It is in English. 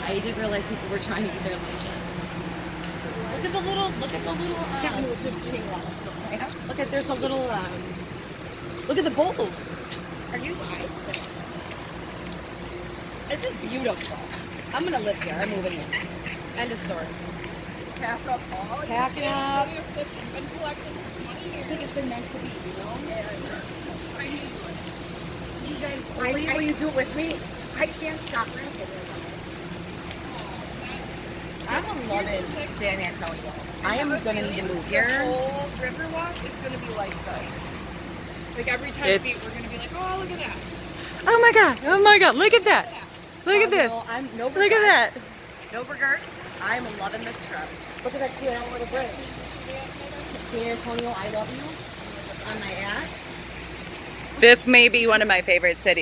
I didn't realize people were trying to eat their lunches. Look at the little, Kevin was just eating lunch. look at, there's a little, look at the bowls. Are you live? This is beautiful. I'm gonna live here. I'm moving in. End of story. Pack up all. Pack it up. You've been collecting for 20 years. It's like it's been meant to be, you know? I knew you would. You guys, Will you do it with me? I can't stop rapping. I'm loving San Antonio. I am gonna need to move here. The whole river walk is gonna be like this. Like every 10 feet, we're gonna be like, oh, look at that. Oh my god! Oh my god! Look at that! Look at this! No Look at that! No regrets. I'm loving this trip. Look at that cute little bridge. San Antonio, I love you. On my ass. This may be one of my favorite cities.